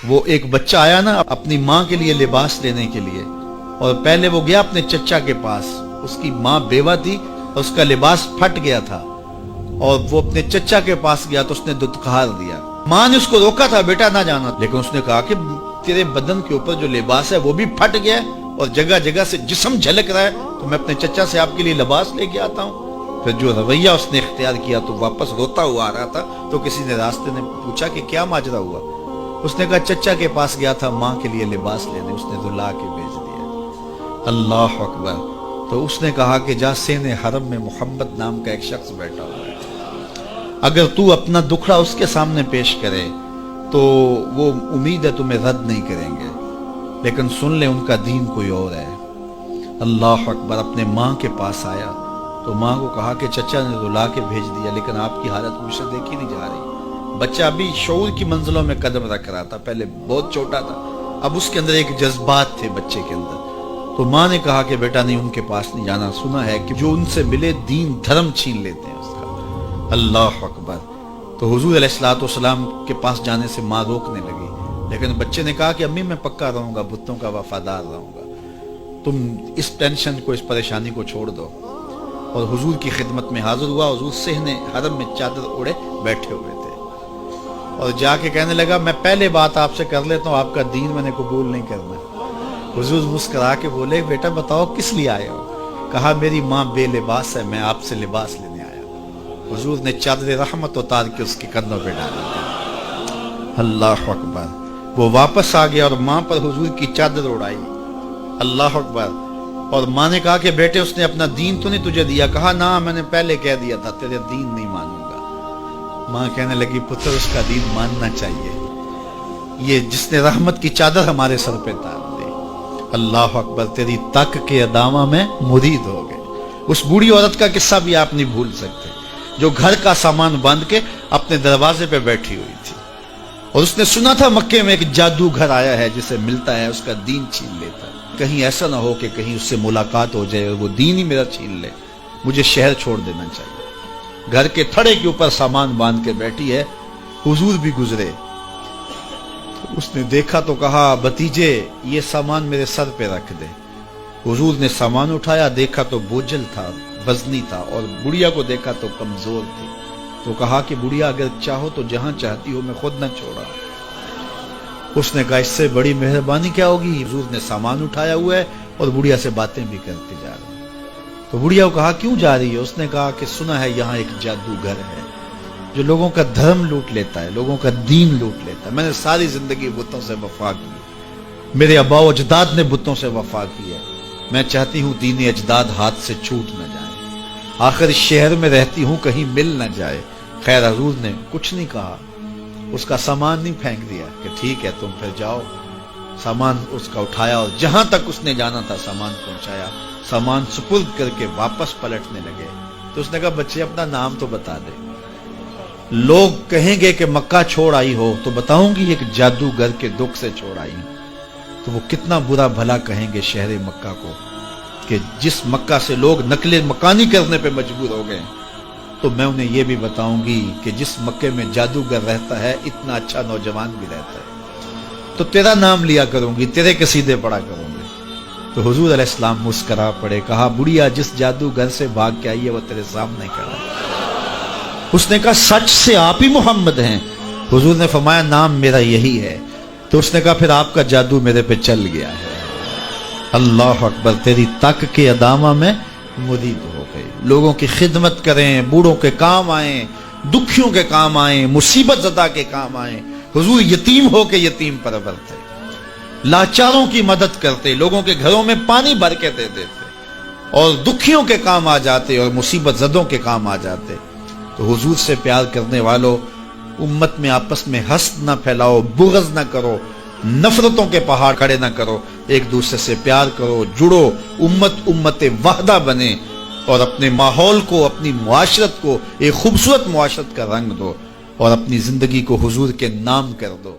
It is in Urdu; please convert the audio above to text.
وہ ایک بچہ آیا نا اپنی ماں کے لیے لباس لینے کے لیے، اور پہلے وہ گیا اپنے چچا کے پاس، اس کی ماں بیوہ تھی اور اس کا لباس پھٹ گیا تھا، اور وہ اپنے چچا کے پاس گیا تو اس نے دتکار دیا۔ ماں نے اس کو روکا تھا بیٹا نہ جانا، لیکن اس نے کہا کہ تیرے بدن کے اوپر جو لباس ہے وہ بھی پھٹ گیا اور جگہ جگہ سے جسم جھلک رہا ہے، تو میں اپنے چچا سے آپ کے لیے لباس لے کے آتا ہوں۔ پھر جو رویہ اس نے اختیار کیا تو واپس روتا ہوا آ رہا تھا، تو کسی نے راستے نے پوچھا کہ کیا ماجرا ہوا؟ اس نے کہا چچا کے پاس گیا تھا ماں کے لیے لباس لینے، اس نے تو لا کے بھیج دیا۔ اللہ اکبر۔ تو اس نے کہا کہ جا سین حرم میں محمد نام کا ایک شخص بیٹھا ہوا ہے، اگر تو اپنا دکھڑا اس کے سامنے پیش کرے تو وہ امید ہے تمہیں رد نہیں کریں گے، لیکن سن لے ان کا دین کوئی اور ہے۔ اللہ اکبر۔ اپنے ماں کے پاس آیا تو ماں کو کہا کہ چچا نے تو لا کے بھیج دیا، لیکن آپ کی حالت مجھ سے دیکھی نہیں جا رہی۔ بچہ ابھی شعور کی منزلوں میں قدم رکھ رہا تھا، پہلے بہت چھوٹا تھا، اب اس کے اندر ایک جذبات تھے بچے کے اندر۔ تو ماں نے کہا کہ بیٹا نہیں، ان کے پاس نہیں جانا، سنا ہے کہ جو ان سے ملے دین دھرم چھین لیتے ہیں اس کا۔ اللہ اکبر۔ تو حضور علیہ الصلوۃ والسلام کے پاس جانے سے ماں روکنے لگی، لیکن بچے نے کہا کہ امی میں پکا رہوں گا، بتوں کا وفادار رہوں گا، تم اس ٹینشن کو، اس پریشانی کو چھوڑ دو۔ اور حضور کی خدمت میں حاضر ہوا۔ حضور صحن حرم میں چادر اوڑے بیٹھے ہوئے تھے، اور جا کے کہنے لگا میں پہلے بات آپ سے کر لیتا ہوں، آپ کا دین میں نے قبول نہیں کرنا۔ حضور مسکرا کے بولے بیٹا بتاؤ کس لیے آئے ہو؟ کہا میری ماں بے لباس ہے، میں آپ سے لباس لینے آیا ہوں۔ حضور نے چادر رحمت اتار کے اس کے کندھوں پہ ڈالا۔ اللہ اکبر۔ وہ واپس آ گیا اور ماں پر حضور کی چادر اڑائی۔ اللہ اکبر۔ اور ماں نے کہا کہ بیٹے اس نے اپنا دین تو نہیں تجھے دیا؟ کہا نہ، میں نے پہلے کہہ دیا تھا تیرے دین نہیں مانوں گا۔ ماں کہنے لگی پتر اس کا دین ماننا چاہیے، یہ جس نے رحمت کی چادر ہمارے سر پہ تار دی۔ اللہ اکبر۔ تیری تک کے ادامہ میں مرید ہو گئے۔ اس بوڑھی عورت کا قصہ بھی آپ نہیں بھول سکتے، جو گھر کا سامان باندھ کے اپنے دروازے پہ بیٹھی ہوئی تھی، اور اس نے سنا تھا مکے میں ایک جادوگر آیا ہے جسے ملتا ہے اس کا دین چھین لیتا ہے، کہیں ایسا نہ ہو کہ کہیں اس سے ملاقات ہو جائے اور وہ دین ہی میرا چھین لے، مجھے شہر چھوڑ دینا چاہیے۔ گھر کے تھڑے کے اوپر سامان باندھ کے بیٹھی ہے۔ حضور بھی گزرے، اس نے دیکھا تو کہا بھتیجے یہ سامان میرے سر پہ رکھ دے۔ حضور نے سامان اٹھایا، دیکھا تو بوجھل تھا، وزنی تھا، اور بڑھیا کو دیکھا تو کمزور تھی، تو کہا کہ بڑھیا اگر چاہو تو جہاں چاہتی ہو میں خود نہ چھوڑا۔ اس نے کہا اس سے بڑی مہربانی کیا ہوگی؟ حضور نے سامان اٹھایا ہوا ہے اور بڑھیا سے باتیں بھی کرتے جا رہے ہیں۔ تو بڑھیا کو کہا کیوں جا رہی ہے؟ اس نے کہا کہ سنا ہے یہاں ایک جادوگر ہے جو لوگوں کا دھرم لوٹ لیتا ہے، لوگوں کا دین لوٹ لیتا ہے۔ میں نے ساری زندگی بتوں سے وفا کی، میرے آباء و اجداد نے بتوں سے وفا کی ہے، میں چاہتی ہوں دین اجداد ہاتھ سے چھوٹ نہ جائے، آخر اس شہر میں رہتی ہوں کہیں مل نہ جائے۔ خیر حضور نے کچھ نہیں کہا، اس کا سامان نہیں پھینک دیا کہ ٹھیک ہے تم پھر جاؤ۔ سامان اس کا اٹھایا اور جہاں تک اس نے جانا تھا سامان پہنچایا، سامان سپرد کر کے واپس پلٹنے لگے۔ تو اس نے کہا بچے اپنا نام تو بتا دے، لوگ کہیں گے کہ مکہ چھوڑ آئی ہو تو بتاؤں گی ایک جادوگر کے دکھ سے چھوڑ آئی ہوں، تو وہ کتنا برا بھلا کہیں گے شہر مکہ کو کہ جس مکہ سے لوگ نقل مکانی کرنے پہ مجبور ہو گئے۔ تو میں انہیں یہ بھی بتاؤں گی کہ جس مکے میں جادوگر رہتا ہے اتنا اچھا نوجوان بھی رہتا ہے، تو تیرا نام لیا کروں گی، تیرے قصیدے پڑھا کروں گی۔ تو حضور علیہ السلام مسکرا پڑے، کہا بڑھیا جس جادوگر سے بھاگ کے آئی ہے وہ تیرے سامنے کھڑا ہے۔ اس نے کہا سچ سے آپ ہی محمد ہیں؟ حضور نے فرمایا نام میرا یہی ہے۔ تو اس نے کہا پھر آپ کا جادو میرے پہ چل گیا ہے۔ اللہ اکبر۔ تیری تک کے ادامہ میں مرید ہو گئے، لوگوں کی خدمت کریں، بوڑھوں کے کام آئیں، دکھیوں کے کام آئیں، مصیبت زدہ کے کام آئیں۔ حضور یتیم ہو کے یتیم پرور تھے، لاچاروں کی مدد کرتے، لوگوں کے گھروں میں پانی بھر کے دے دیتے، اور دکھیوں کے کام آ جاتے اور مصیبت زدوں کے کام آ جاتے۔ تو حضور سے پیار کرنے والوں، امت میں آپس میں حسد نہ پھیلاؤ، بغض نہ کرو، نفرتوں کے پہاڑ کھڑے نہ کرو، ایک دوسرے سے پیار کرو، جڑو، امت وحدہ بنے، اور اپنے ماحول کو، اپنی معاشرت کو ایک خوبصورت معاشرت کا رنگ دو، اور اپنی زندگی کو حضور کے نام کر دو۔